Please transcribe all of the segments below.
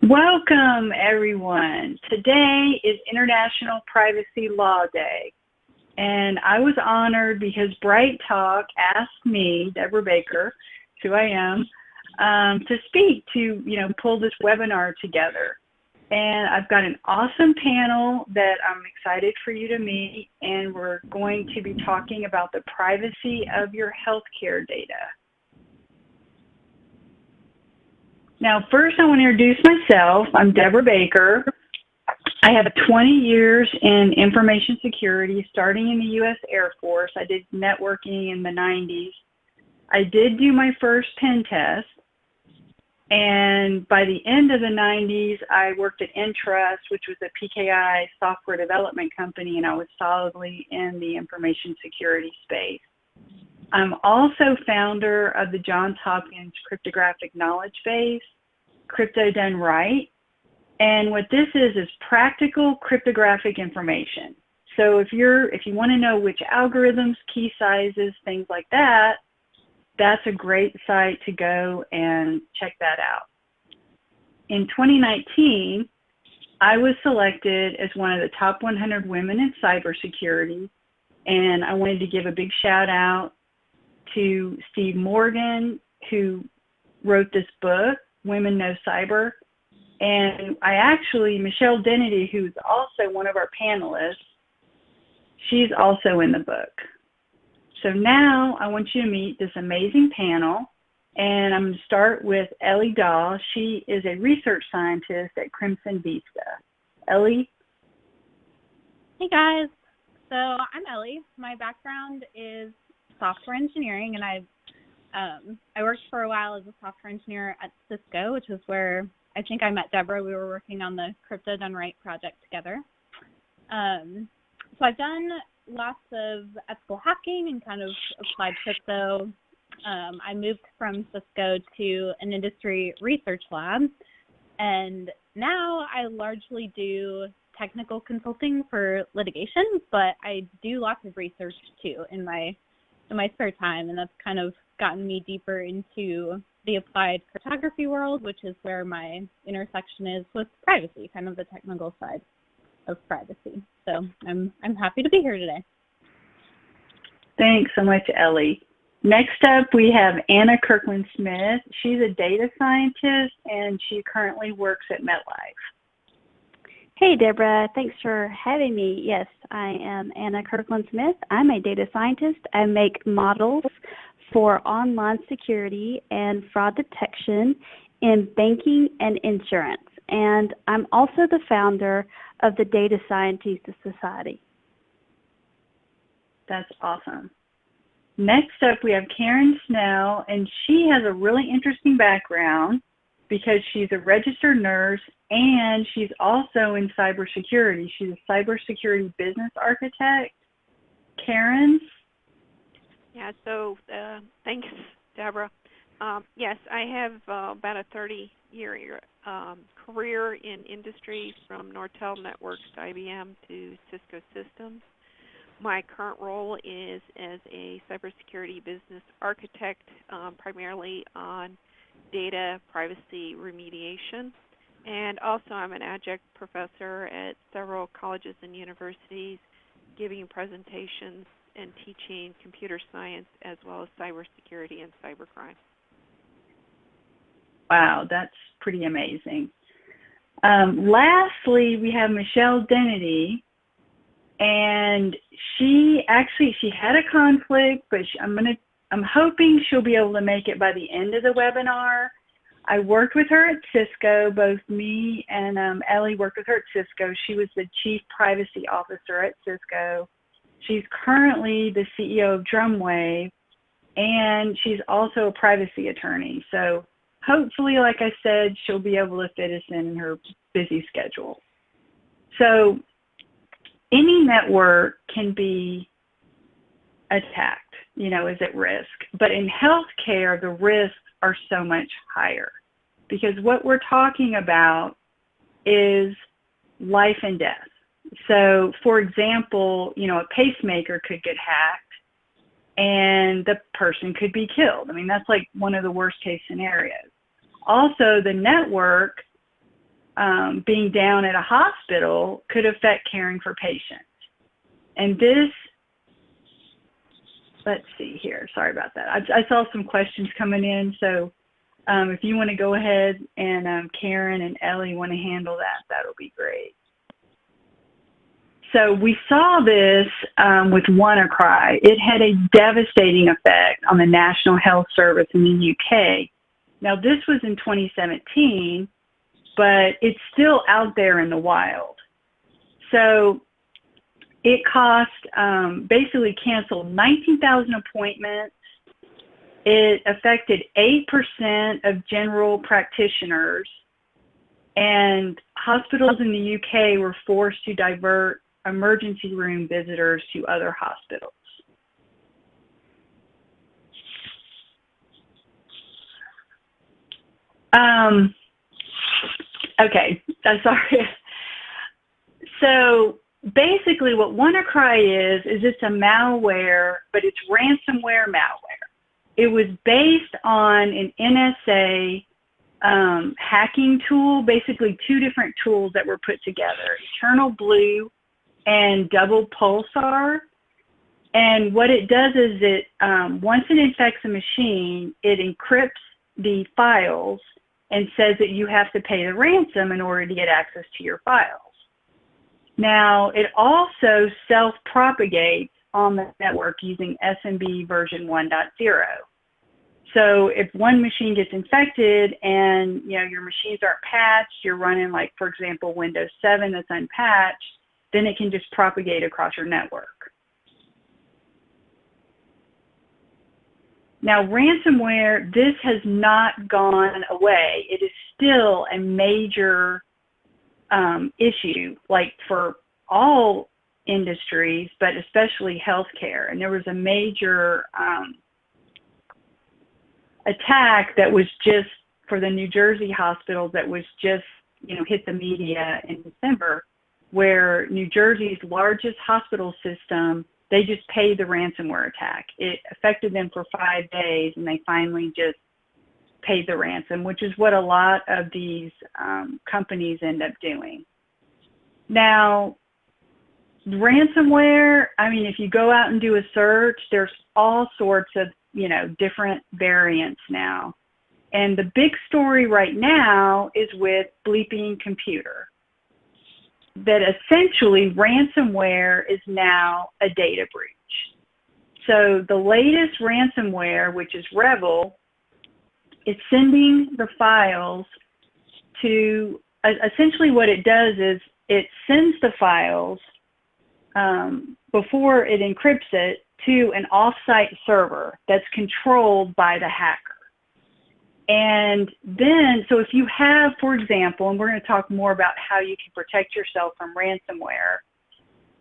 Welcome, everyone. Today is International Privacy Law Day, and I was honored because BrightTALK asked me, Deborah Baker, who I am, to speak to, pull this webinar together. And I've got an awesome panel that I'm excited for you to meet, and we're going to be talking about the privacy of your healthcare data. Now, first I want to introduce myself. I'm Deborah Baker. I have 20 years in information security, starting in the U.S. Air Force. I did networking in the 90s. I did do my first pen test, and by the end of the 90s, I worked at Entrust, which was a PKI software development company, and I was solidly in the information security space. I'm also founder of the Johns Hopkins Cryptographic Knowledge Base, Crypto Done Right. And what this is practical cryptographic information. So if you want to know which algorithms, key sizes, things like that, that's a great site to go and check that out. In 2019, I was selected as one of the top 100 women in cybersecurity, and I wanted to give a big shout out to Steve Morgan, who wrote this book, Women Know Cyber. And Michelle Dennedy, who's also one of our panelists, she's also in the book. So now I want you to meet this amazing panel, and I'm going to start with Ellie Dahl. She is a research scientist at Crimson Vista. Ellie? Hey guys, so I'm Ellie. My background is software engineering, and I worked for a while as a software engineer at Cisco, which is where I think I met Debra. We were working on the Crypto Done Right project together. So I've done lots of ethical hacking and kind of applied crypto. I moved from Cisco to an industry research lab, and now I largely do technical consulting for litigation, but I do lots of research too in my spare time, and that's kind of gotten me deeper into the applied cryptography world, which is where my intersection is with privacy, kind of the technical side of privacy. So I'm happy to be here today. Thanks so much, Ellie. Next up, we have Anna Kirkland Smith. She's a data scientist, and she currently works at MetLife. Hey, Debra. Thanks for having me. Yes, I am Anna Kirkland Smith. I'm a data scientist. I make models for online security and fraud detection in banking and insurance. And I'm also the founder of the Data Scientists Society. That's awesome. Next up, we have Karen Schnell, and she has a really interesting background because she's a registered nurse and she's also in cybersecurity. She's a cybersecurity business architect. Karen? Yeah, so thanks, Deborah. Yes, I have about a 30-year career in industry from Nortel Networks to IBM to Cisco Systems. My current role is as a cybersecurity business architect, primarily on data privacy remediation. And also I'm an adjunct professor at several colleges and universities, giving presentations and teaching computer science as well as cybersecurity and cybercrime. Wow, that's pretty amazing. Lastly, we have Michelle Dennedy, and she had a conflict, but I'm hoping she'll be able to make it by the end of the webinar. I worked with her at Cisco. Both me and Ellie worked with her at Cisco. She was the Chief Privacy Officer at Cisco. She's currently the CEO of DrumWave, and she's also a privacy attorney. So hopefully, like I said, she'll be able to fit us in her busy schedule. So any network can be attacked, is at risk. But in healthcare, the risks are so much higher because what we're talking about is life and death. So, for example, a pacemaker could get hacked and the person could be killed. I mean, that's like one of the worst case scenarios. Also, the network being down at a hospital could affect caring for patients. And this, let's see here, sorry about that. I saw some questions coming in, so if you want to go ahead and Karen and Ellie want to handle that, that'll be great. So we saw this with Wannacry. It had a devastating effect on the National Health Service in the UK. Now, this was in 2017, but it's still out there in the wild. So it cost, basically canceled 19,000 appointments. It affected 8% of general practitioners, and hospitals in the UK were forced to divert emergency room visitors to other hospitals. Okay, I'm sorry. So basically what Wannacry is it's a malware, but it's ransomware malware. It was based on an NSA hacking tool, basically two different tools that were put together, Eternal Blue and Double Pulsar. And what it does is it, once it infects a machine, it encrypts the files and says that you have to pay the ransom in order to get access to your files. Now, it also self-propagates on the network using SMB version 1.0. So if one machine gets infected and your machines aren't patched, you're running like, for example, Windows 7 that's unpatched, then it can just propagate across your network. Now, ransomware, this has not gone away. It is still a major issue, like for all industries, but especially healthcare. And there was a major attack that was just for the New Jersey hospitals that was just, hit the media in December, where New Jersey's largest hospital system, they just paid the ransomware attack. It affected them for 5 days, and they finally just paid the ransom, which is what a lot of these companies end up doing. Now, ransomware, I mean, if you go out and do a search, there's all sorts of, different variants now. And the big story right now is with Bleeping Computer, that essentially ransomware is now a data breach. So the latest ransomware, which is Revel, is sending the files to, essentially what it does is it sends the files before it encrypts it to an off-site server that's controlled by the hacker. And then, so if you have, for example, and we're going to talk more about how you can protect yourself from ransomware,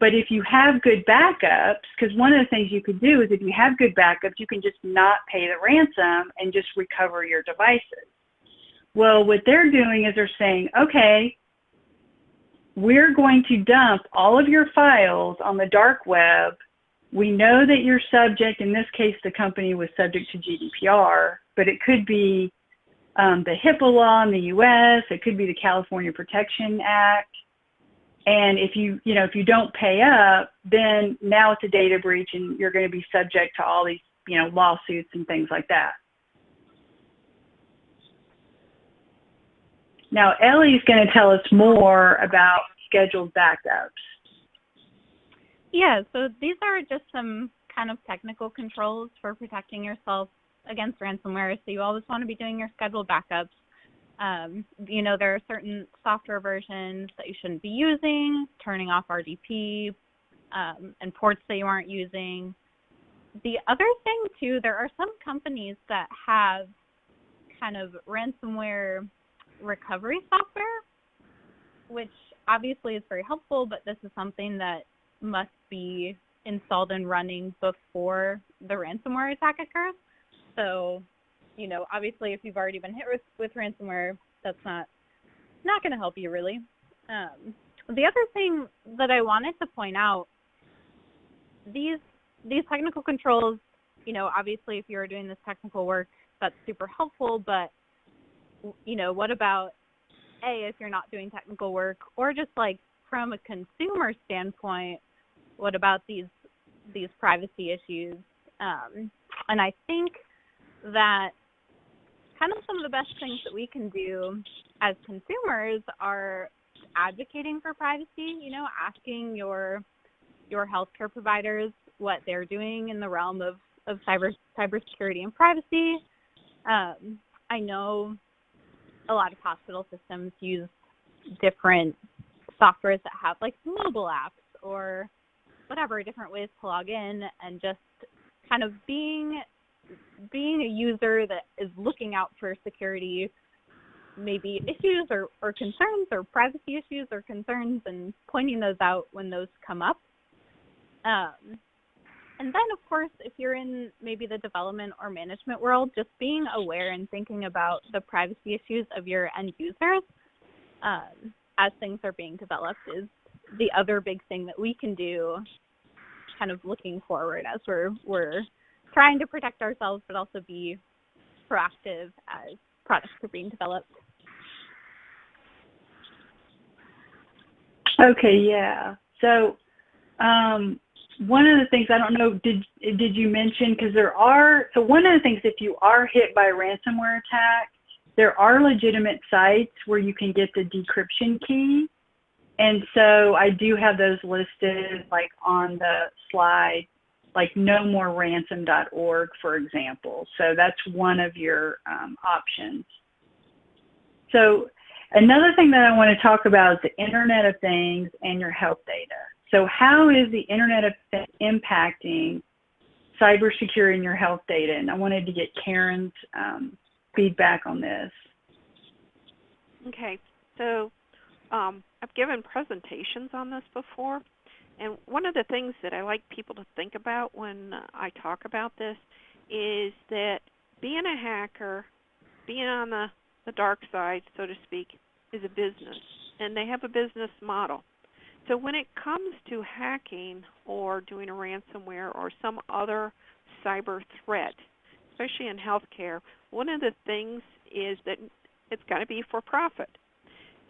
but if you have good backups, because one of the things you could do is if you have good backups, you can just not pay the ransom and just recover your devices. Well, what they're doing is they're saying, okay, we're going to dump all of your files on the dark web. We know that you're subject, in this case, the company was subject to GDPR, but it could be the HIPAA law in the U.S., it could be the California Protection Act. And if you don't pay up, then now it's a data breach and you're going to be subject to all these, lawsuits and things like that. Now, Ellie's going to tell us more about scheduled backups. Yeah, so these are just some kind of technical controls for protecting yourself against ransomware. So you always want to be doing your scheduled backups. There are certain software versions that you shouldn't be using, turning off RDP, and ports that you aren't using. The other thing, too, there are some companies that have kind of ransomware recovery software, which obviously is very helpful, but this is something that must be installed and running before the ransomware attack occurs. So, obviously if you've already been hit with ransomware, that's not going to help you really. The other thing that I wanted to point out, these technical controls, obviously if you're doing this technical work, that's super helpful, but, what about if you're not doing technical work, or just like from a consumer standpoint, what about these privacy issues? And I think that kind of some of the best things that we can do as consumers are advocating for privacy, asking your healthcare providers what they're doing in the realm of cybersecurity and privacy. I know a lot of hospital systems use different softwares that have like mobile apps or whatever, different ways to log in, and just kind of being a user that is looking out for security, maybe issues or concerns or privacy issues or concerns, and pointing those out when those come up. And then, of course, if you're in maybe the development or management world, just being aware and thinking about the privacy issues of your end users as things are being developed is the other big thing that we can do, kind of looking forward as we're trying to protect ourselves, but also be proactive as products are being developed. Okay, yeah. So one of the things, I don't know, did you mention, because so one of the things, if you are hit by a ransomware attack, there are legitimate sites where you can get the decryption key. And so I do have those listed like on the slide, like nomoreransom.org, for example. So that's one of your options. So another thing that I want to talk about is the Internet of Things and your health data. So how is the Internet of Things impacting cybersecurity and your health data? And I wanted to get Karen's feedback on this. Okay, so I've given presentations on this before, and one of the things that I like people to think about when I talk about this is that being a hacker, being on the dark side, so to speak, is a business, and they have a business model. So when it comes to hacking or doing a ransomware or some other cyber threat, especially in healthcare, one of the things is that it's got to be for profit.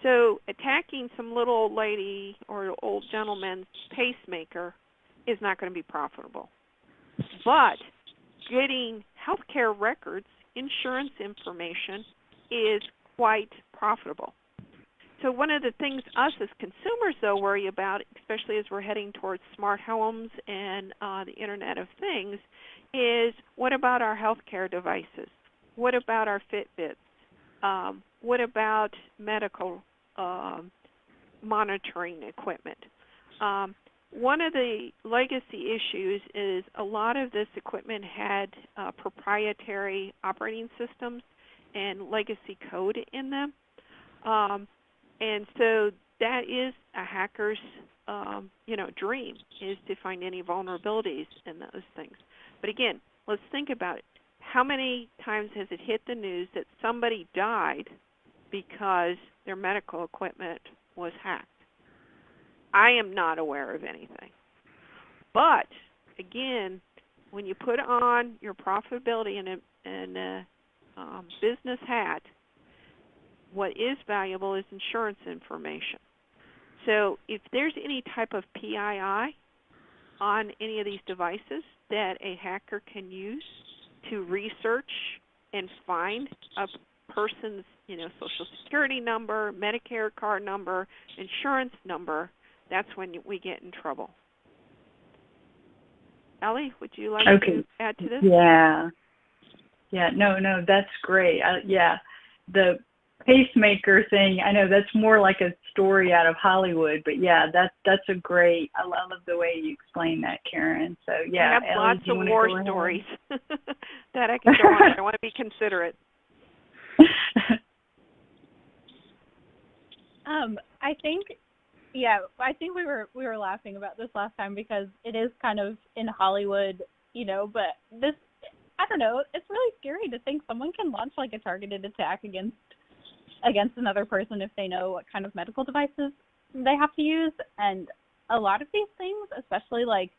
So attacking some little old lady or old gentleman's pacemaker is not going to be profitable. But getting healthcare records, insurance information, is quite profitable. So one of the things us as consumers, though, worry about, especially as we're heading towards smart homes and the Internet of Things, is what about our healthcare devices? What about our Fitbits? What about medical monitoring equipment? One of the legacy issues is a lot of this equipment had proprietary operating systems and legacy code in them. And so that is a hacker's, dream, is to find any vulnerabilities in those things. But again, let's think about it. How many times has it hit the news that somebody died because their medical equipment was hacked? I am not aware of anything. But again, when you put on your profitability and a business hat, what is valuable is insurance information. So if there's any type of PII on any of these devices that a hacker can use to research and find a person's, Social Security number, Medicare card number, insurance number, that's when we get in trouble. Ellie, would you like to add to this? Yeah. No, that's great. The pacemaker thing, I know that's more like a story out of Hollywood, but yeah, that's a great, I love the way you explain that, Karen. So yeah, I have Ellie, lots of war stories that I can go on. I want to be considerate. I think we were laughing about this last time because it is kind of in Hollywood, but this, I don't know, it's really scary to think someone can launch like a targeted attack against another person if they know what kind of medical devices they have to use. And a lot of these things, especially like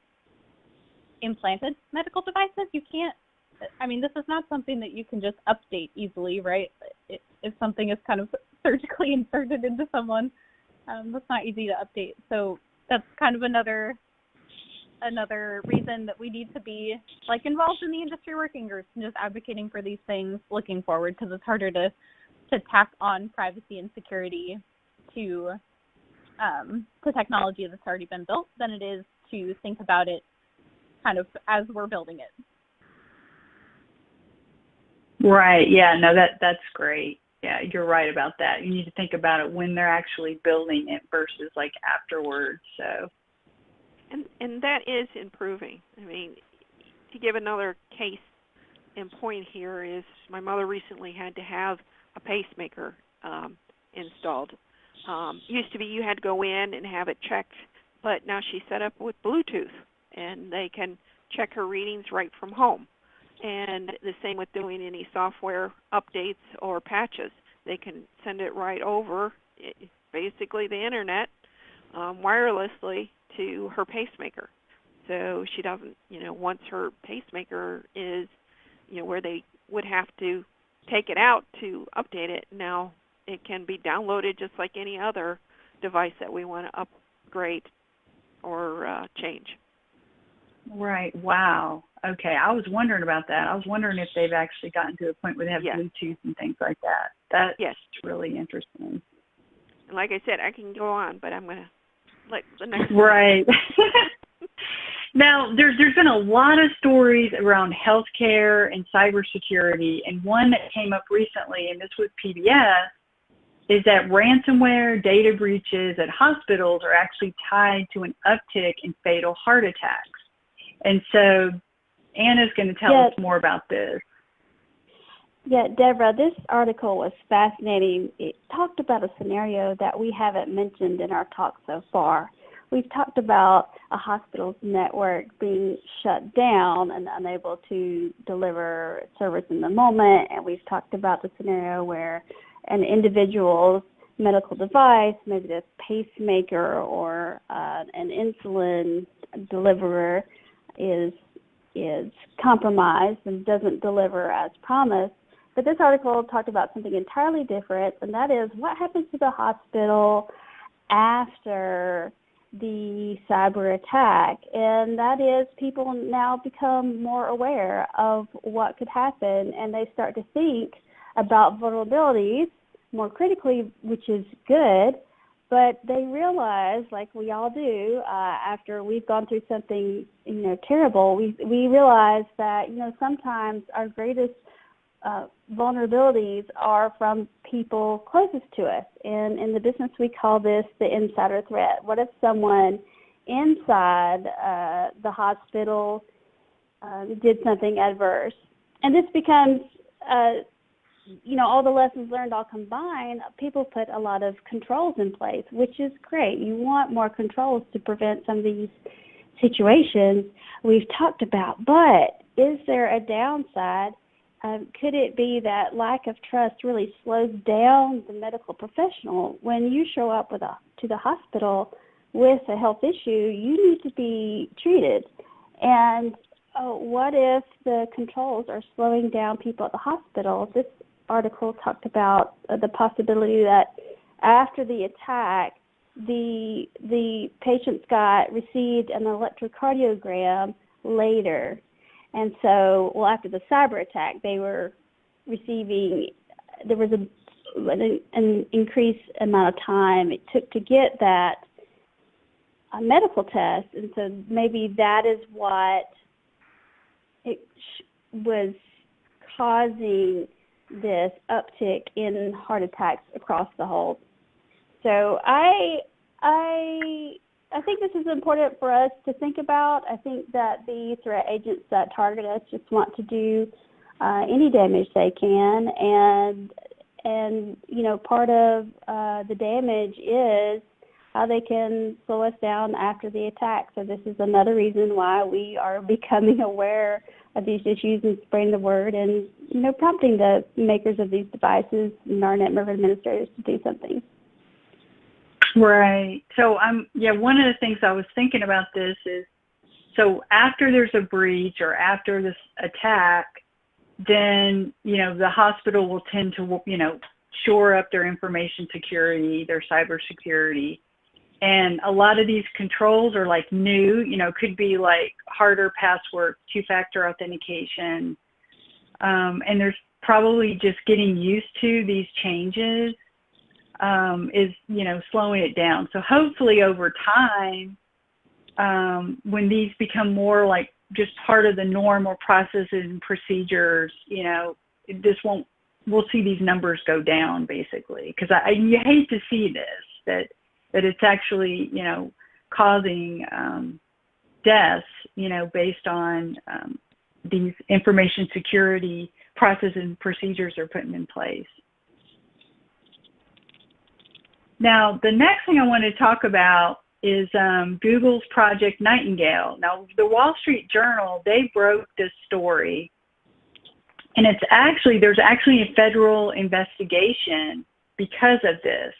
implanted medical devices, this is not something that you can just update easily, right? If something is kind of surgically inserted into someone. That's not easy to update. So that's kind of another reason that we need to be like involved in the industry working groups and just advocating for these things looking forward, because it's harder to tack on privacy and security to technology that's already been built than it is to think about it kind of as we're building it. Right. Yeah, no, that's great. Yeah, you're right about that. You need to think about it when they're actually building it versus like afterwards. So, and that is improving. I mean, to give another case in point here is my mother recently had to have a pacemaker installed. Used to be you had to go in and have it checked, but now she's set up with Bluetooth, and they can check her readings right from home. And the same with doing any software updates or patches. They can send it right over, basically the internet, wirelessly to her pacemaker. So she doesn't, once her pacemaker is, where they would have to take it out to update it, now it can be downloaded just like any other device that we want to upgrade or change. Right. Wow. Okay. I was wondering about that. I was wondering if they've actually gotten to a point where they have Bluetooth and things like that. That's really interesting. And like I said, I can go on, but I'm going to let the next Right. Now, there's been a lot of stories around healthcare and cybersecurity, and one that came up recently, and this was PBS, is that ransomware data breaches at hospitals are actually tied to an uptick in fatal heart attacks. And so Anna's going to tell us more about this. Yeah, Deborah, this article was fascinating. It talked about a scenario that we haven't mentioned in our talk so far. We've talked about a hospital's network being shut down and unable to deliver service in the moment, and we've talked about the scenario where an individual's medical device, maybe this pacemaker or an insulin deliverer, is compromised and doesn't deliver as promised. But this article talked about something entirely different, and that is what happens to the hospital after the cyber attack. And that is people now become more aware of what could happen, and they start to think about vulnerabilities more critically, which is good. But they realize, like we all do, after we've gone through something, terrible, we realize that, sometimes our greatest vulnerabilities are from people closest to us. And in the business, we call this the insider threat. What if someone inside the hospital did something adverse? And this becomes all the lessons learned all combined. People put a lot of controls in place, which is great. You want more controls to prevent some of these situations we've talked about. But is there a downside? Could it be that lack of trust really slows down the medical professional? When you show up to the hospital with a health issue, you need to be treated. And what if the controls are slowing down people at the hospital? This article talked about the possibility that after the attack, the patients received an electrocardiogram later. And so, after the cyber attack, they were receiving, there was an increased amount of time it took to get that medical test. And so maybe that is what it was causing this uptick in heart attacks across the whole. So I think this is important for us to think about. I think that the threat agents that target us just want to do any damage they can, and part of the damage is how they can slow us down after the attack. So this is another reason why we are becoming aware of these issues and spreading the word, and prompting the makers of these devices and our network administrators to do something. Right. So one of the things I was thinking about this is, so after there's a breach or after this attack, then, the hospital will tend to, shore up their information security, their cybersecurity. And a lot of these controls are like new, you know, could be like harder password, two-factor authentication. And there's probably just getting used to these changes is, you know, slowing it down. So hopefully over time, when these become more like just part of the normal processes and procedures, you know, we'll see these numbers go down basically. Because you hate to see this, that it's actually, you know, causing deaths, you know, based on these information security processes and procedures they're putting in place. Now, the next thing I want to talk about is Google's Project Nightingale. Now, the Wall Street Journal, they broke this story, and there's actually a federal investigation because of this.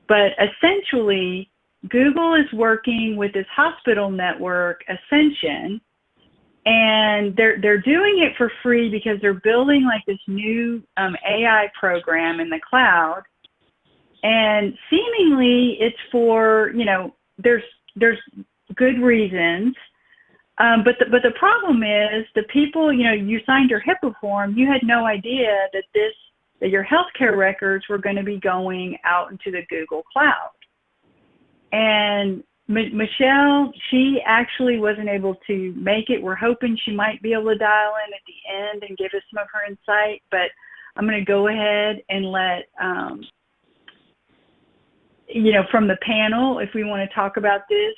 But essentially, Google is working with this hospital network, Ascension, and they're doing it for free because they're building like this new AI program in the cloud. And seemingly it's for, you know, there's good reasons. But the problem is the people, you know, you signed your HIPAA form, you had no idea that your healthcare records were going to be going out into the Google cloud. And Michelle, she actually wasn't able to make it. We're hoping she might be able to dial in at the end and give us some of her insight, but I'm going to go ahead and let, you know, from the panel, if we want to talk about this.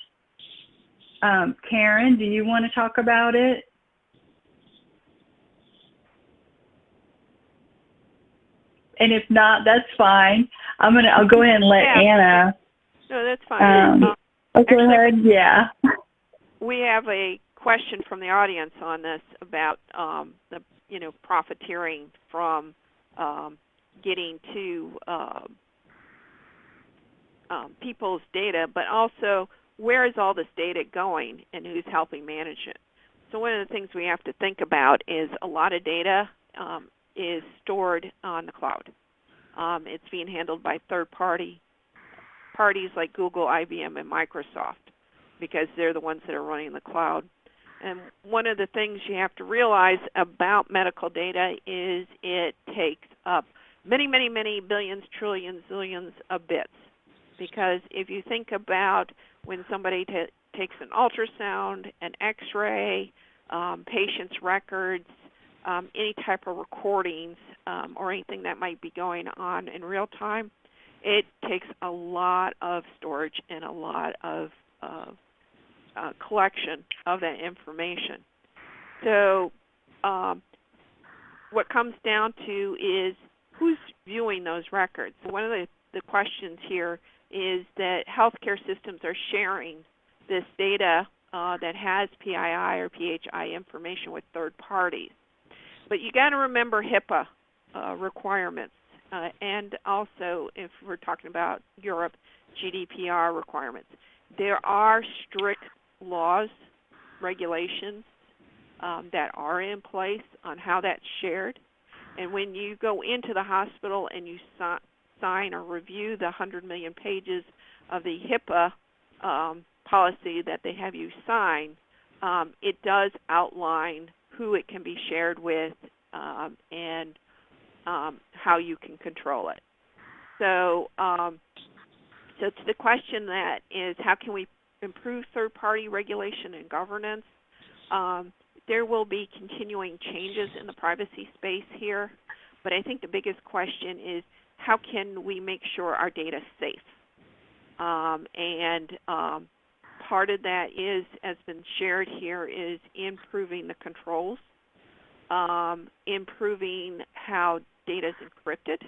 Karen, do you want to talk about it? And if not, that's fine. I'll go ahead and let Anna. No, that's fine. Go ahead. Yeah. We have a question from the audience on this about the, you know, profiteering from getting to people's data, but also where is all this data going and who's helping manage it. So one of the things we have to think about is a lot of data is stored on the cloud. It's being handled by parties like Google, IBM, and Microsoft because they're the ones that are running the cloud. And one of the things you have to realize about medical data is it takes up many, many, many billions, trillions, zillions of bits. Because if you think about when somebody takes an ultrasound, an x-ray, patient's records, any type of recordings, or anything that might be going on in real time, it takes a lot of storage and a lot of collection of that information. So what comes down to is who's viewing those records. So one of the questions here is that healthcare systems are sharing this data that has PII or PHI information with third parties. But you got to remember HIPAA requirements, and also if we're talking about Europe, GDPR requirements. There are strict laws, regulations that are in place on how that's shared. And when you go into the hospital and you sign or review the 100 million pages of the HIPAA policy that they have you sign, it does outline who it can be shared with and how you can control it. So, so to the question that is, how can we improve third-party regulation and governance? There will be continuing changes in the privacy space here, but I think the biggest question is how can we make sure our data is safe? And part of that is, has been shared here, is improving the controls, improving how data is encrypted,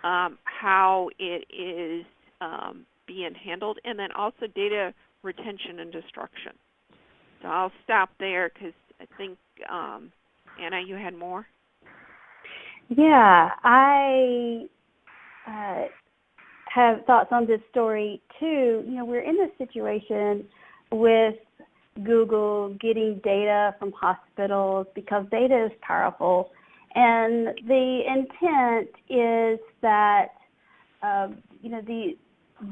how it is being handled, and then also data retention and destruction. So I'll stop there because I think, Anna, you had more? Yeah, I have thoughts on this story too. You know, we're in this situation with Google getting data from hospitals because data is powerful, and the intent is that,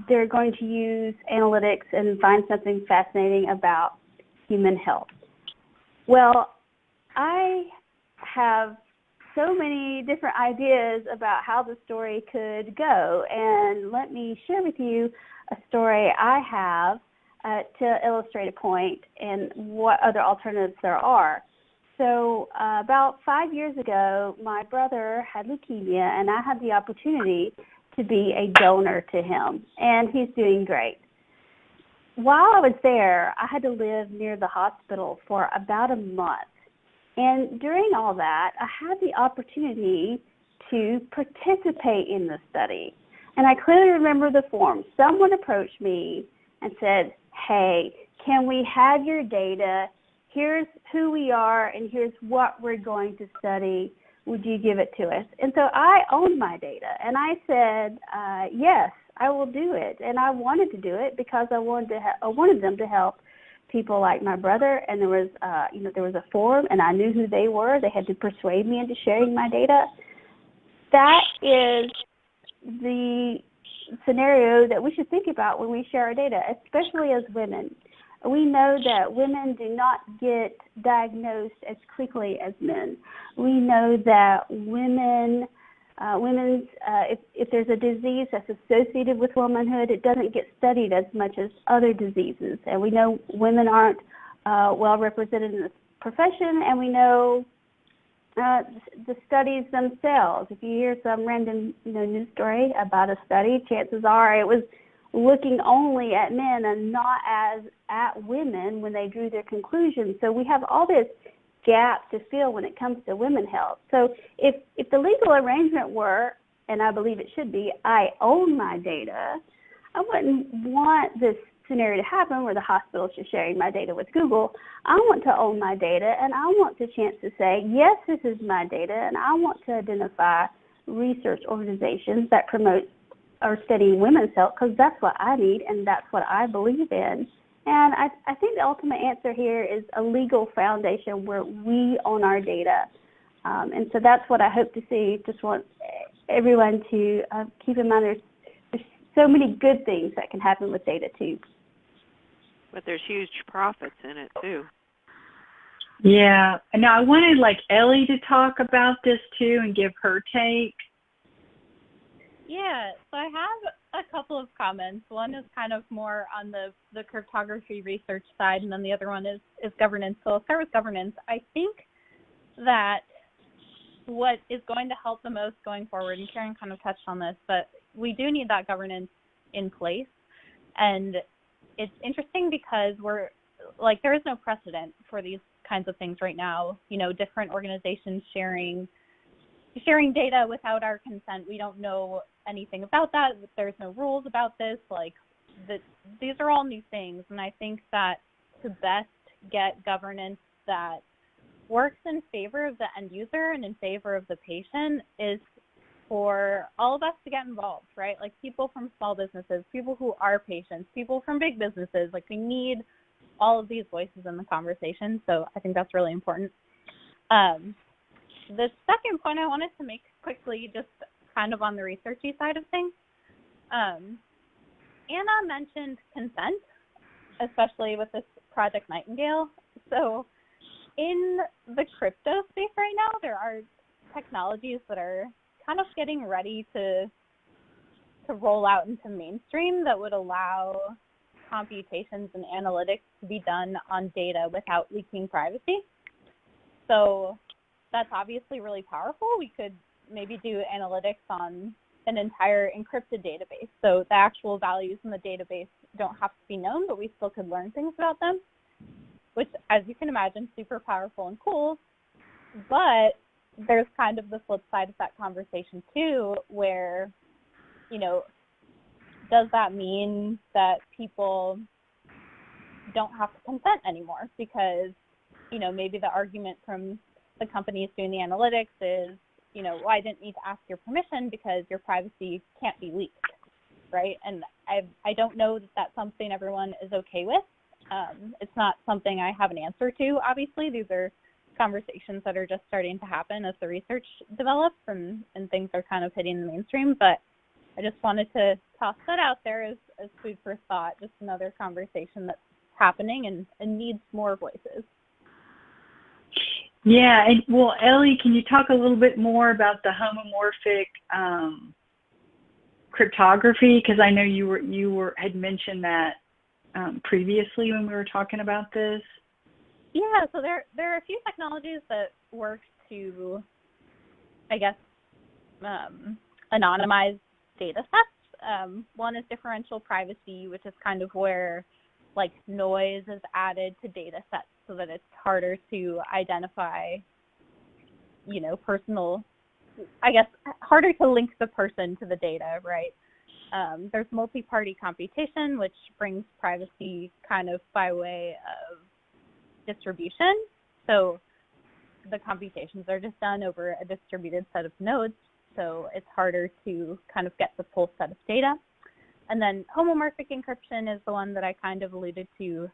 they're going to use analytics and find something fascinating about human health. Well, I have so many different ideas about how the story could go, and let me share with you a story I have to illustrate a point and what other alternatives there are. So about 5 years ago, my brother had leukemia, and I had the opportunity to be a donor to him, and he's doing great. While I was there, I had to live near the hospital for about a month. And during all that, I had the opportunity to participate in the study. And I clearly remember the form. Someone approached me and said, hey, can we have your data? Here's who we are, and here's what we're going to study. Would you give it to us? And so I owned my data, and I said, yes, I will do it. And I wanted to do it because I wanted them to help people like my brother. And there was, there was a form, and I knew who they were. They had to persuade me into sharing my data. That is the scenario that we should think about when we share our data, especially as women. We know that women do not get diagnosed as quickly as men. We know that if there's a disease that's associated with womanhood, it doesn't get studied as much as other diseases. And we know women aren't well represented in this profession, and we know the studies themselves. If you hear some random news story about a study, chances are it was looking only at men and not as at women when they drew their conclusions. So we have all this gap to fill when it comes to women's health. So if the legal arrangement were, and I believe it should be, I own my data, I wouldn't want this scenario to happen where the hospital is sharing my data with Google. I want to own my data, and I want the chance to say, yes, this is my data, and I want to identify research organizations that promote or studying women's health, because that's what I need and that's what I believe in. And I think the ultimate answer here is a legal foundation where we own our data. And so that's what I hope to see. Just want everyone to keep in mind there's so many good things that can happen with data too. But there's huge profits in it too. Yeah. Now I wanted Ellie to talk about this too and give her take. Yeah, so I have a couple of comments. One is kind of more on the cryptography research side, and then the other one is governance. So I'll start with governance. I think that what is going to help the most going forward, and Karen kind of touched on this, but we do need that governance in place. And it's interesting because there is no precedent for these kinds of things right now. Different organizations sharing data without our consent. We don't know anything about that. There's no rules about this. These are all new things, and I think that to best get governance that works in favor of the end user and in favor of the patient is for all of us to get involved, right? People from small businesses, people who are patients, people from big businesses. We need all of these voices in the conversation, so I think that's really important. The second point I wanted to make quickly, just kind of on the researchy side of things, Anna mentioned consent, especially with this Project Nightingale. So in the crypto space right now, there are technologies that are kind of getting ready to roll out into mainstream that would allow computations and analytics to be done on data without leaking privacy. So that's obviously really powerful. We could maybe do analytics on an entire encrypted database. So the actual values in the database don't have to be known, but we still could learn things about them, which, as you can imagine, super powerful and cool. But there's kind of the flip side of that conversation too, where, does that mean that people don't have to consent anymore? Because, maybe the argument from the companies doing the analytics is, well, I didn't need to ask your permission because your privacy can't be leaked, right? And I don't know that that's something everyone is okay with. It's not something I have an answer to, obviously. These are conversations that are just starting to happen as the research develops and things are kind of hitting the mainstream. But I just wanted to toss that out there as food for thought, just another conversation that's happening and needs more voices. Yeah, and well, Ellie, can you talk a little bit more about the homomorphic cryptography? Because I know you had mentioned that previously when we were talking about this. Yeah, so there are a few technologies that work to, I guess, anonymize data sets. One is differential privacy, which is kind of where like noise is added to data sets so that it's harder to identify, you know, personal, I guess, harder to link the person to the data, right? There's multi-party computation, which brings privacy kind of by way of distribution. So the computations are just done over a distributed set of nodes, so it's harder to kind of get the full set of data. And then homomorphic encryption is the one that I kind of alluded to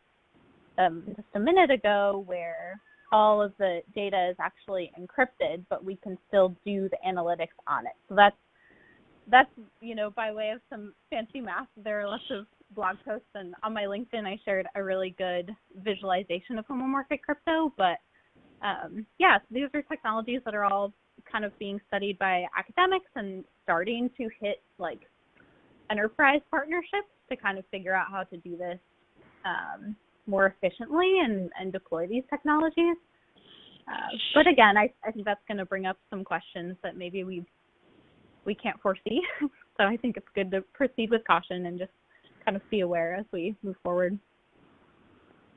just a minute ago, where all of the data is actually encrypted, but we can still do the analytics on it. So that's you know, by way of some fancy math. There are lots of blog posts, and on my LinkedIn I shared a really good visualization of homomorphic crypto. But yeah, so these are technologies that are all kind of being studied by academics and starting to hit like enterprise partnerships to kind of figure out how to do this more efficiently and deploy these technologies. But again, I think that's going to bring up some questions that maybe we can't foresee. So I think it's good to proceed with caution and just kind of be aware as we move forward.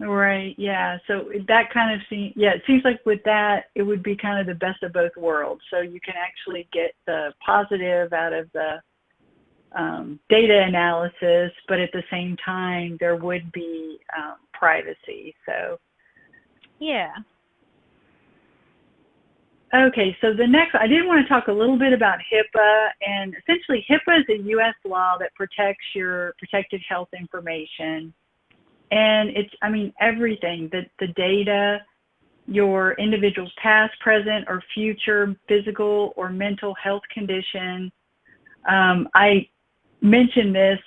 Right, yeah. So that kind of seems, yeah, it seems like with that, it would be kind of the best of both worlds. So you can actually get the positive out of the data analysis, but at the same time, there would be privacy. So, yeah. Okay, so the next, I did want to talk a little bit about HIPAA, and essentially HIPAA is a U.S. law that protects your protected health information. And it's, I mean, everything, the data, your individual's past, present, or future physical or mental health condition. I mentioned this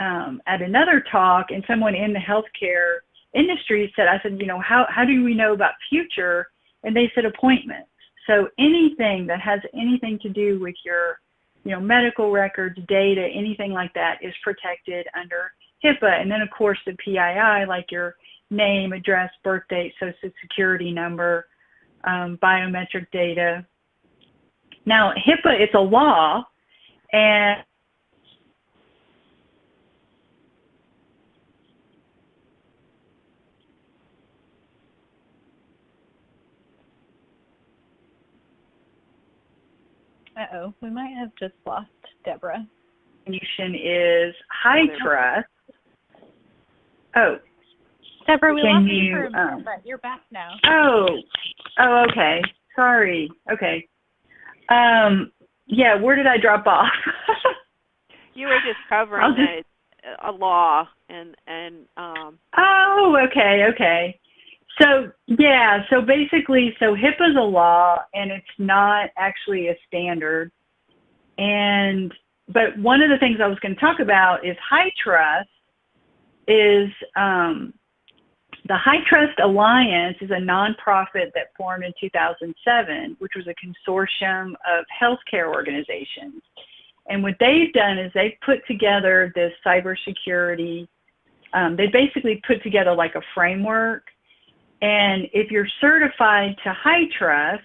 at another talk, and someone in the healthcare industry said, I said, you know, how do we know about future? And they said appointments. So anything that has anything to do with your, you know, medical records, data, anything like that is protected under HIPAA. And then, of course, the PII, like your name, address, birth date, social security number, biometric data. Now, HIPAA, it's a law, and Uh-oh, we might have just lost Deborah. Is high trust. Oh. Deborah, we lost you for a minute, but you're back now. Oh, okay. Sorry. Okay. Yeah, where did I drop off? You were just covering a law and Oh, okay. So, yeah, so basically, so HIPAA is a law, and it's not actually a standard. But one of the things I was going to talk about is High Trust is, the High Trust Alliance is a nonprofit that formed in 2007, which was a consortium of healthcare organizations. And what they've done is they've put together this cybersecurity, they basically put together like a framework. And if you're certified to High Trust,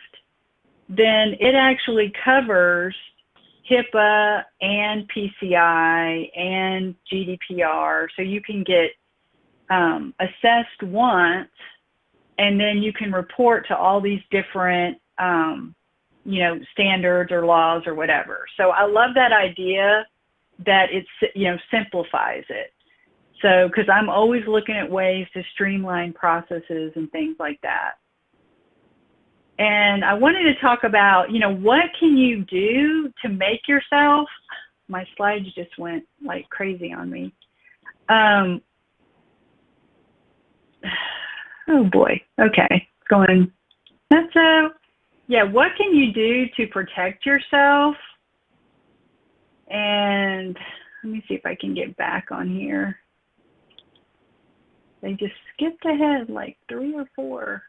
then it actually covers HIPAA and PCI and GDPR. So you can get assessed once, and then you can report to all these different, you know, standards or laws or whatever. So I love that idea that it's, you know, simplifies it. So, because I'm always looking at ways to streamline processes and things like that. And I wanted to talk about, you know, what can you do to make yourself, my slides just went like crazy on me. Oh boy, okay, going. Yeah, what can you do to protect yourself? And let me see if I can get back on here. They just skipped ahead like 3 or 4.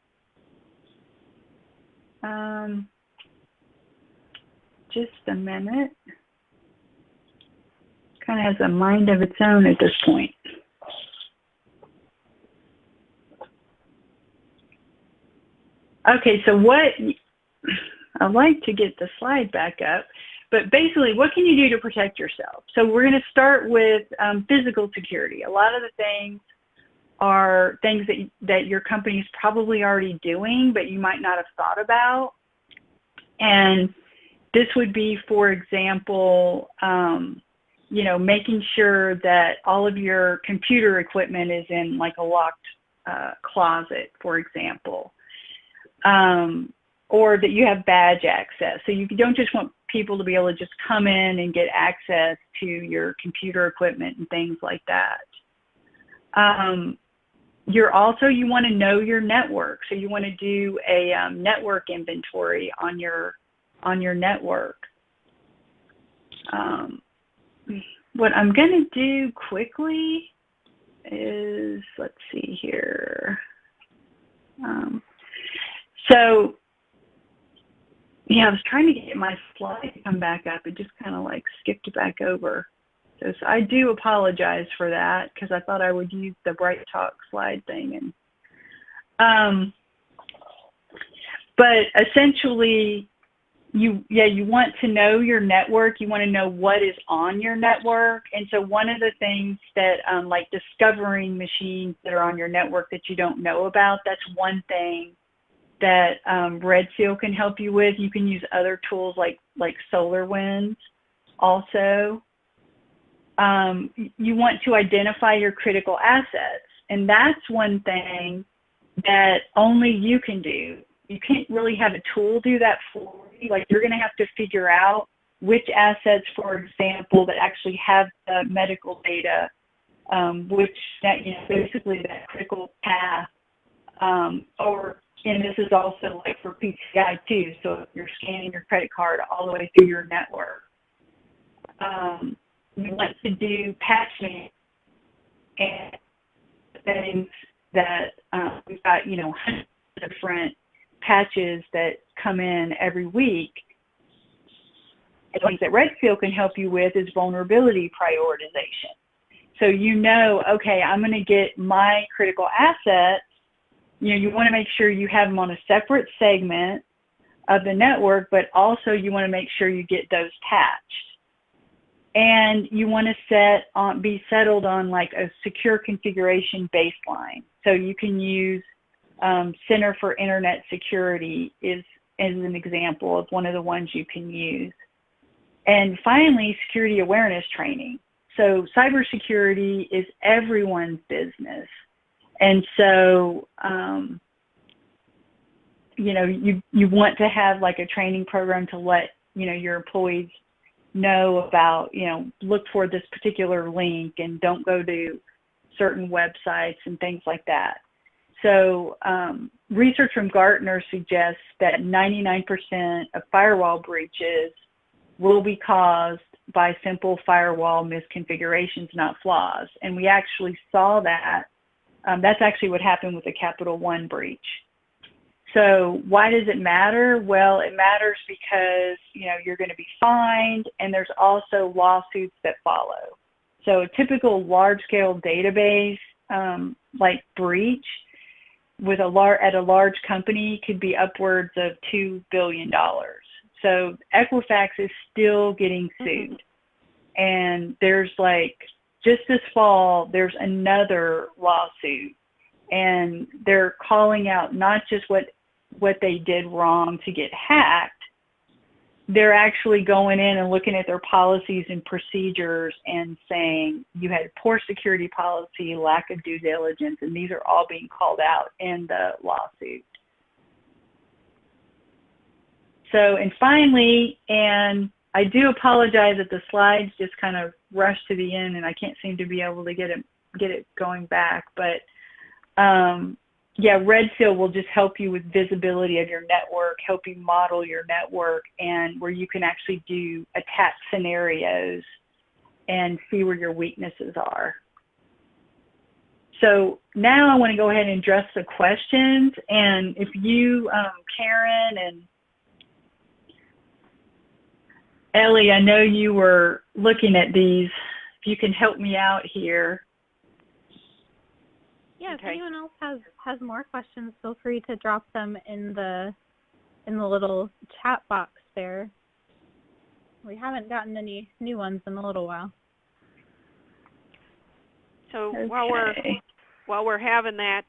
Just a minute. Kind of has a mind of its own at this point. Okay, so I'd like to get the slide back up, but basically, what can you do to protect yourself? So we're going to start with physical security. A lot of the things are things that your company is probably already doing, but you might not have thought about. And this would be, for example, making sure that all of your computer equipment is in like a locked closet, for example. Or that you have badge access. So you don't just want people to be able to just come in and get access to your computer equipment and things like that. You want to know your network. So you want to do a network inventory on your network. What I'm going to do quickly is, let's see here. I was trying to get my slide to come back up. It just kind of like skipped back over. So I do apologize for that because I thought I would use the BrightTALK slide thing. But essentially, you want to know your network. You want to know what is on your network. And so one of the things that, like discovering machines that are on your network that you don't know about, that's one thing that RedSeal can help you with. You can use other tools like SolarWinds also. You want to identify your critical assets. And that's one thing that only you can do. You can't really have a tool do that for you. Like, you're going to have to figure out which assets, for example, that actually have the medical data, basically that critical path, and this is also like for PCI too. So if you're scanning your credit card all the way through your network, you want to do patching and things that we've got, hundreds of different patches that come in every week. And things that RedSeal can help you with is vulnerability prioritization. So okay, I'm going to get my critical assets. You want to make sure you have them on a separate segment of the network, but also you want to make sure you get those patched. And you want to be settled on like a secure configuration baseline. So you can use Center for Internet Security is an example of one of the ones you can use. And finally, security awareness training. So cybersecurity is everyone's business. And so, you want to have like a training program to let, your employees know about, look for this particular link and don't go to certain websites and things like that. So research from Gartner suggests that 99% of firewall breaches will be caused by simple firewall misconfigurations, not flaws. And we actually saw that. That's actually what happened with the Capital One breach. So why does it matter? Well, it matters because, you're going to be fined, and there's also lawsuits that follow. So a typical large-scale database like breach at a large company could be upwards of $2 billion. So Equifax is still getting sued. And there's just this fall, there's another lawsuit, and they're calling out not just what they did wrong to get hacked, they're actually going in and looking at their policies and procedures and saying you had poor security policy, lack of due diligence, and these are all being called out in the lawsuit. So, and finally, and I do apologize that the slides just kind of rushed to the end and I can't seem to be able to get it going back, but yeah, RedSeal will just help you with visibility of your network, help you model your network, and where you can actually do attack scenarios and see where your weaknesses are. So now I want to go ahead and address the questions. And if you, Karen and Ellie, I know you were looking at these. If you can help me out here. Yeah, if anyone else has more questions, feel free to drop them in the little chat box there. We haven't gotten any new ones in a little while. So okay. while we're having that,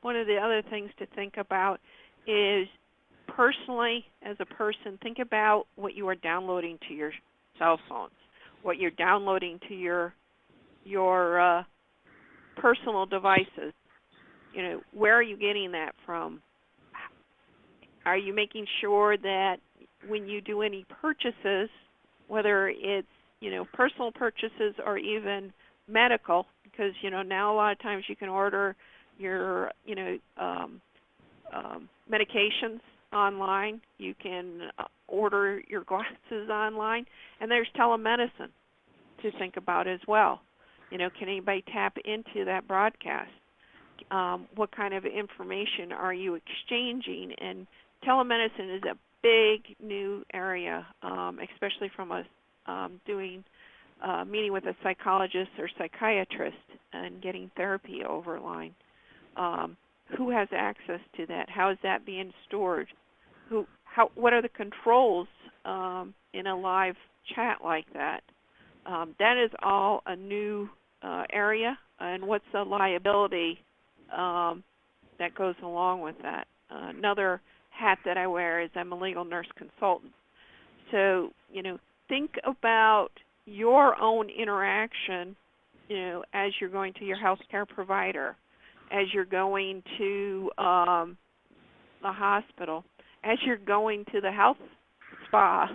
one of the other things to think about is personally, as a person, think about what you are downloading to your cell phones, what you're downloading to your personal devices. You know, where are you getting that from? Are you making sure that when you do any purchases, whether it's, you know, personal purchases or even medical, because, you know, now a lot of times you can order your, you know, medications online. You can order your glasses online, and there's telemedicine to think about as well. You know, can anybody tap into that broadcast? What kind of information are you exchanging? And telemedicine is a big new area, especially from us doing meeting with a psychologist or psychiatrist and getting therapy over line. Who has access to that? How is that being stored? What are the controls in a live chat like that? That is all a new area, and what's the liability that goes along with that? Another hat that I wear is I'm a legal nurse consultant. So, you know, think about your own interaction, you know, as you're going to your healthcare provider, as you're going to the hospital, as you're going to the health spa.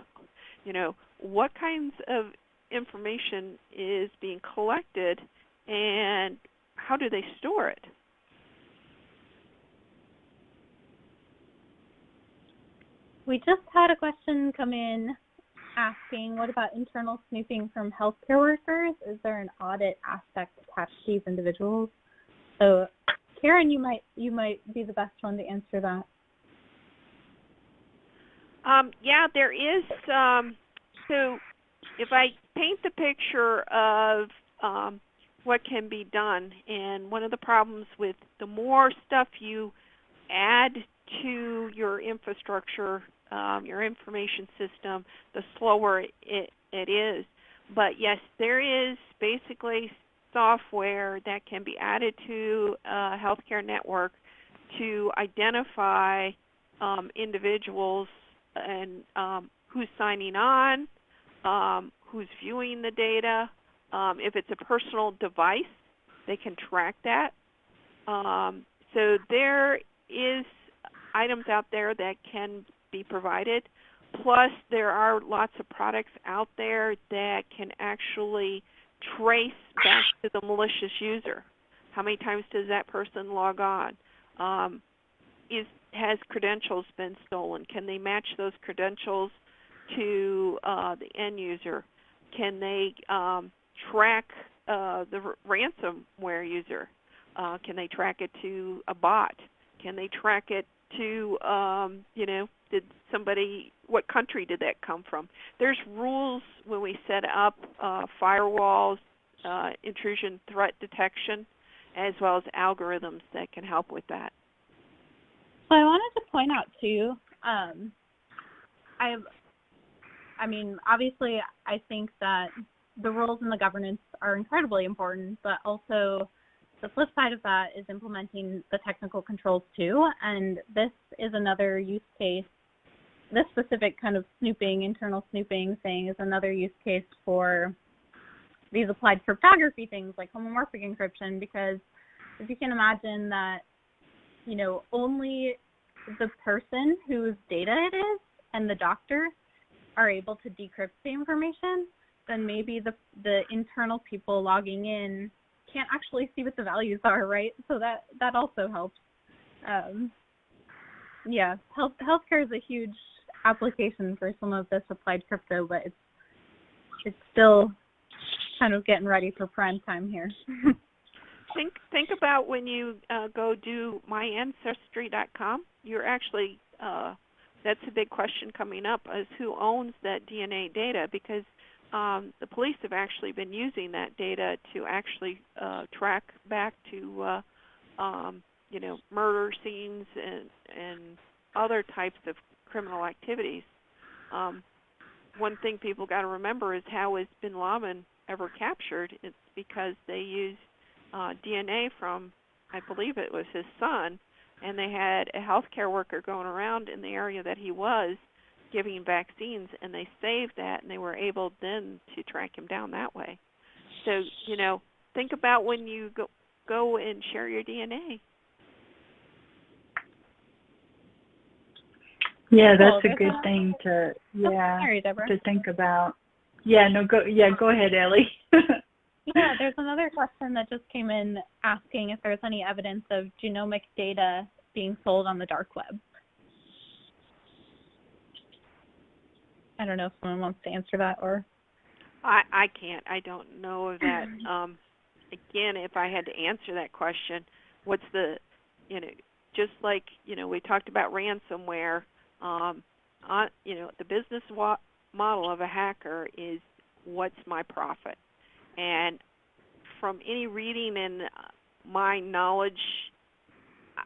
You know, what kinds of information is being collected and how do they store it? We just had a question come in asking, what about internal snooping from healthcare workers? Is there an audit aspect attached to these individuals? So, Karen, you might be the best one to answer that. Yeah, there is. So, if I paint the picture of what can be done, and one of the problems with the more stuff you add to your infrastructure, your information system, the slower it is. But yes, there is basically software that can be added to a healthcare network to identify individuals and who's signing on, who's viewing the data. If it's a personal device, they can track that. So there is items out there that can be provided. Plus, there are lots of products out there that can actually trace back to the malicious user. How many times does that person log on? Has credentials been stolen? Can they match those credentials to the end user? Can they track the ransomware user? Can they track it to a bot? Can they track it to, what country did that come from? There's rules when we set up firewalls, intrusion threat detection, as well as algorithms that can help with that. So I wanted to point out too, obviously I think that the rules and the governance are incredibly important, but also the flip side of that is implementing the technical controls too, and this is another use case. This specific kind of snooping, internal snooping thing is another use case for these applied cryptography things like homomorphic encryption, because if you can imagine that, you know, only the person whose data it is and the doctor are able to decrypt the information, then maybe the internal people logging in can't actually see what the values are, right? So that also helps. Yeah, healthcare is a huge application for some of this applied crypto, but it's still kind of getting ready for prime time here. Think about when you go do myancestry.com. You're actually that's a big question coming up, is who owns that DNA data, because the police have actually been using that data to actually track back to murder scenes and other types of criminal activities. One thing people got to remember is, how is bin Laden ever captured? It's because they used DNA from, I believe it was his son, and they had a healthcare worker going around in the area that he was giving vaccines, and they saved that, and they were able then to track him down that way. So, think about when you go and share your DNA. Yeah, that's a good thing to Sorry, Debra. to think about. Yeah, no, go ahead, Ellie. Yeah, there's another question that just came in asking if there's any evidence of genomic data being sold on the dark web. I don't know if someone wants to answer that, or I can't. I don't know of that. Again, if I had to answer that question, what's the, just like, we talked about ransomware, the business model of a hacker is, what's my profit? And from any reading and my knowledge,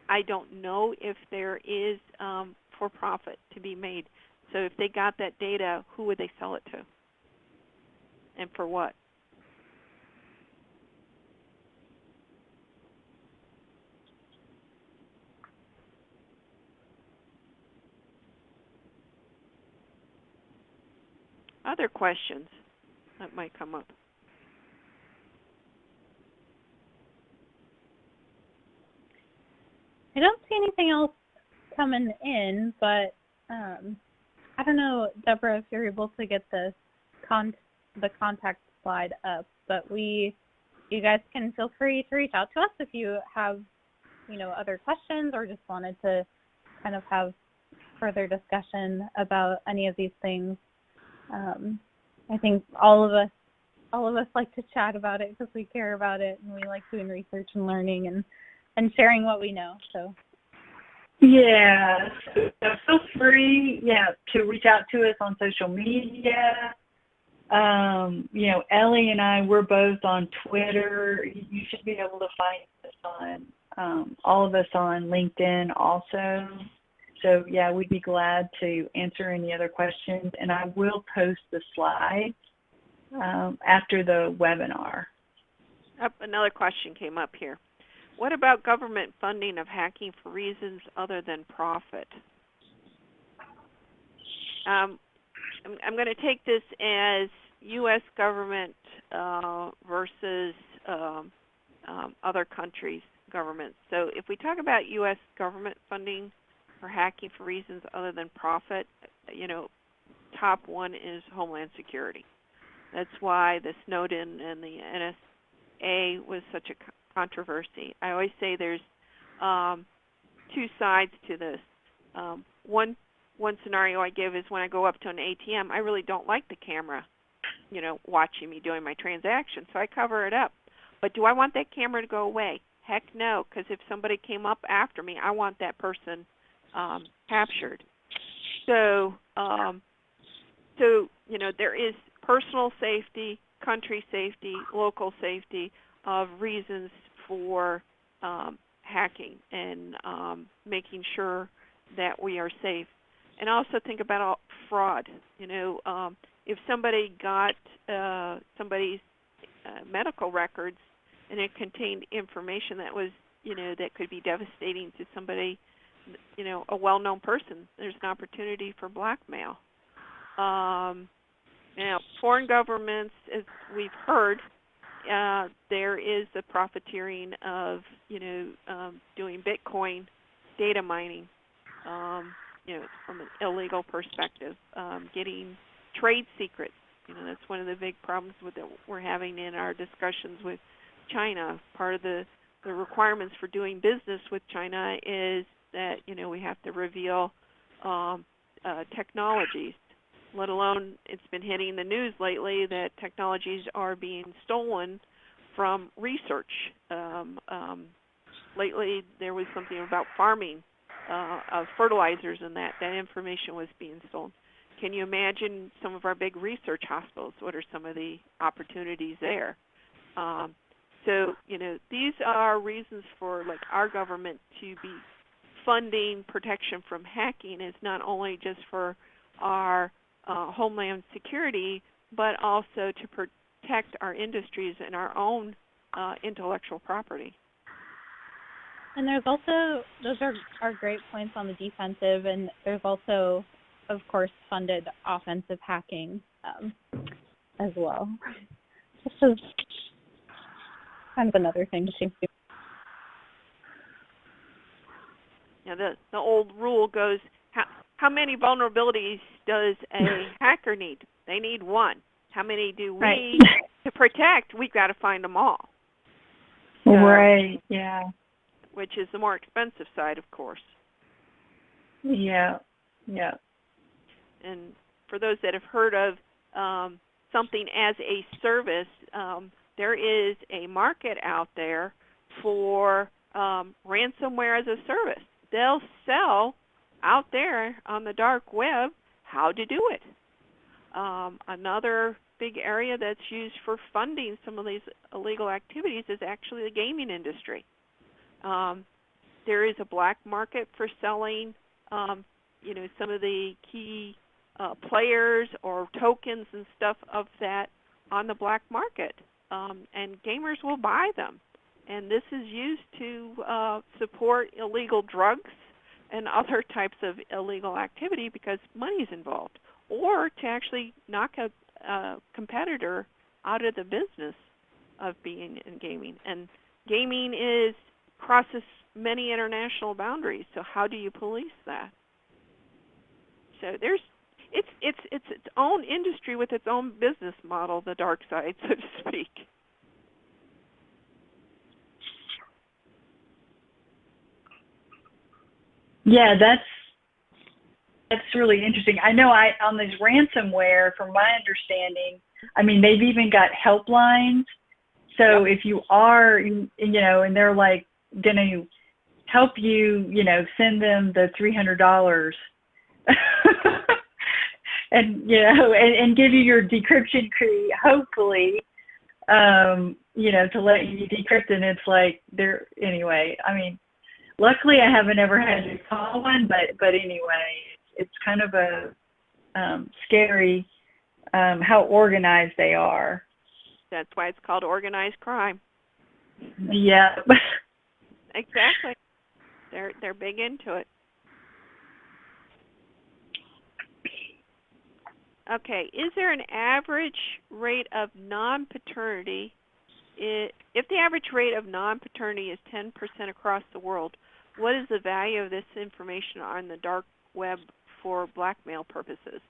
I don't know if there is for profit to be made. So if they got that data, who would they sell it to? And for what? Other questions that might come up? I don't see anything else coming in, but I don't know, Debra, if you're able to get the contact slide up, but you guys can feel free to reach out to us if you have, other questions, or just wanted to kind of have further discussion about any of these things. I think all of us like to chat about it because we care about it, and we like doing research and learning and sharing what we know. So. Yeah, so feel free, to reach out to us on social media. Ellie and I, we're both on Twitter. You should be able to find us on, all of us on LinkedIn also. So, we'd be glad to answer any other questions. And I will post the slides after the webinar. Another question came up here. What about government funding of hacking for reasons other than profit? I'm going to take this as U.S. government versus other countries' governments. So if we talk about U.S. government funding for hacking for reasons other than profit, top one is Homeland Security. That's why the Snowden and the NSA was such a controversy. I always say there's two sides to this. One scenario I give is when I go up to an ATM, I really don't like the camera, watching me doing my transaction, so I cover it up. But do I want that camera to go away? Heck no, because if somebody came up after me, I want that person captured. So there is personal safety, country safety, local safety of reasons for hacking and making sure that we are safe. And also think about fraud. If somebody got somebody's medical records and it contained information that was, that could be devastating to somebody, a well-known person, there's an opportunity for blackmail. Foreign governments, as we've heard, there is the profiteering of, doing Bitcoin data mining, from an illegal perspective, getting trade secrets. That's one of the big problems that we're having in our discussions with China. Part of the the requirements for doing business with China is that, we have to reveal technologies, let alone it's been hitting the news lately that technologies are being stolen from research. Lately, there was something about farming of fertilizers, and that information was being stolen. Can you imagine some of our big research hospitals? What are some of the opportunities there? So, these are reasons for our government to be funding protection from hacking. Is not only just for our homeland security, but also to protect our industries and our own intellectual property. And there's also, those are great points on the defensive, and there's also, of course, funded offensive hacking as well. This is kind of another thing to see. The old rule goes, how many vulnerabilities does a hacker need? They need one. How many do we to protect? We've got to find them all. So, right, yeah. Which is the more expensive side, of course. Yeah. And for those that have heard of something as a service, there is a market out there for ransomware as a service. They'll sell out there on the dark web how to do it. Another big area that's used for funding some of these illegal activities is actually the gaming industry. There is a black market for selling, some of the key players or tokens and stuff of that on the black market, and gamers will buy them. And this is used to support illegal drugs and other types of illegal activity because money is involved, or to actually knock a competitor out of the business of being in gaming. And gaming crosses many international boundaries. So how do you police that? So it's its own industry with its own business model, the dark side, so to speak. Yeah, that's really interesting. I know on this ransomware, from my understanding, they've even got helplines. So if you are, and they're like going to help you, send them the $300 and, and give you your decryption key, hopefully, to let you decrypt. And it's like, anyway, luckily I haven't ever had to call one, but anyway, it's kind of a scary how organized they are. That's why it's called organized crime. Yeah. Exactly. They're big into it. Okay, is there an average rate of non-paternity? If the average rate of non-paternity is 10% across the world, what is the value of this information on the dark web for blackmail purposes?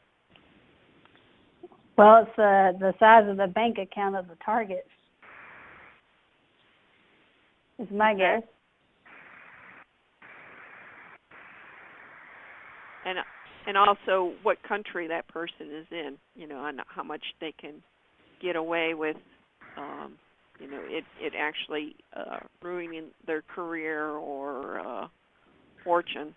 Well, it's the size of the bank account of the target, is my guess. And also what country that person is in, and how much they can get away with, it actually ruining their career or fortune.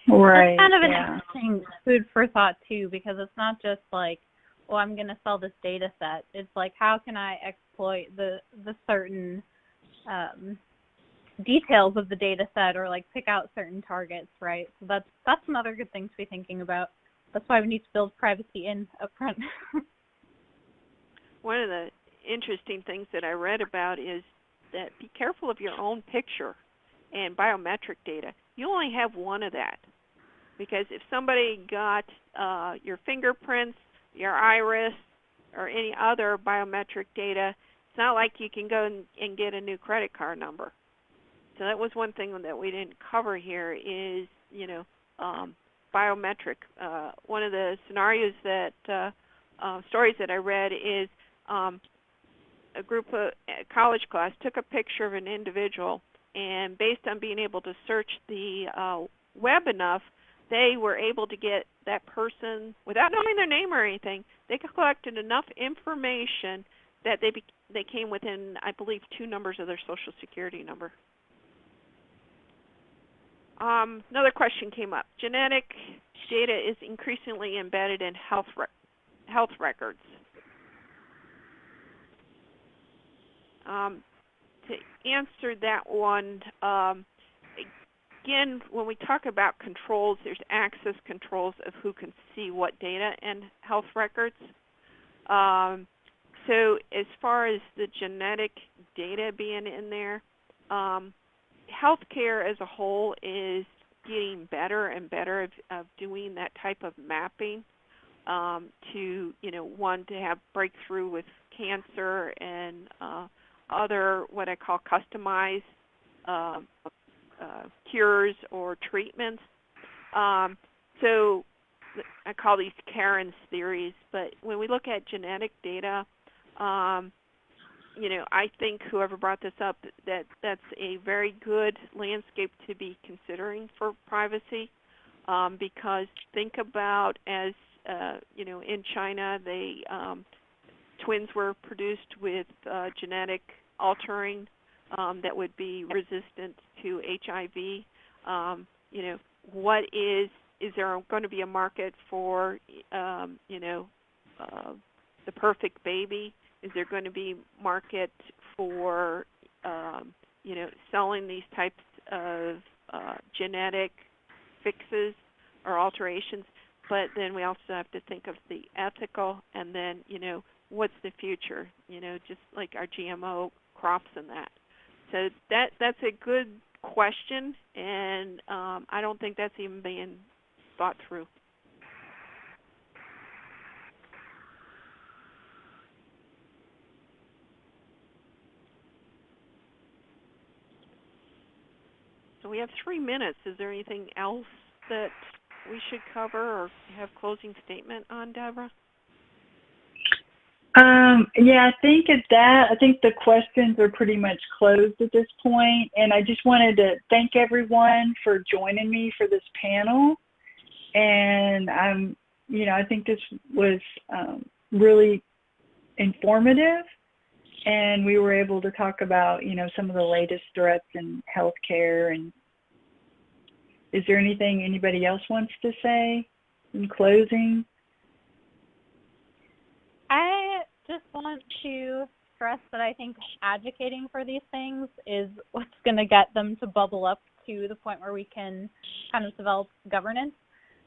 Right. That's kind of an interesting food for thought too, because it's not just like, well, I'm going to sell this data set. It's like, how can I exploit the certain details of the data set, or like pick out certain targets, right? So that's another good thing to be thinking about. That's why we need to build privacy in up front. One of the interesting things that I read about is that be careful of your own picture and biometric data. You only have one of that, because if somebody got your fingerprints, your iris, or any other biometric data, it's not like you can go and get a new credit card number. So that was one thing that we didn't cover here is, biometric. One of the scenarios that, stories that I read is a group of college class took a picture of an individual, and based on being able to search the web enough, they were able to get that person, without knowing their name or anything, they collected enough information that they came within, I believe, 2 numbers of their Social Security number. Another question came up. Genetic data is increasingly embedded in health records. To answer that one, again, when we talk about controls, there's access controls of who can see what data in health records. So as far as the genetic data being in there, healthcare as a whole is getting better and better of doing that type of mapping to, one, to have breakthrough with cancer and other what I call customized cures or treatments. So I call these Karen's theories, but when we look at genetic data, I think whoever brought this up, that's a very good landscape to be considering for privacy, because think about as, in China, twins were produced with genetic altering that would be resistant to HIV. What is there going to be a market for, the perfect baby? Is there going to be market for, selling these types of genetic fixes or alterations? But then we also have to think of the ethical, and then, what's the future? Just like our GMO crops and that. So that's a good question, and I don't think that's even being thought through. So we have 3 minutes. Is there anything else that we should cover or have closing statement on, Deborah? Yeah, I think the questions are pretty much closed at this point, and I just wanted to thank everyone for joining me for this panel. And I think this was really informative, and we were able to talk about some of the latest threats in healthcare. And is there anything anybody else wants to say in closing? I just want to stress that I think advocating for these things is what's going to get them to bubble up to the point where we can kind of develop governance.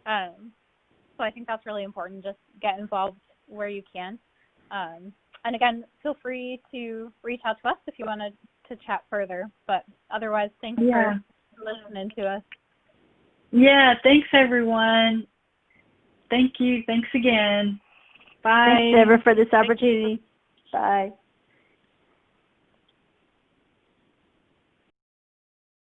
So I think that's really important. Just get involved where you can. And again, feel free to reach out to us if you wanted to chat further. But otherwise, thanks for listening to us. Yeah, thanks, everyone. Thank you. Thanks again. Bye. Thanks, Deborah, for this opportunity. Bye.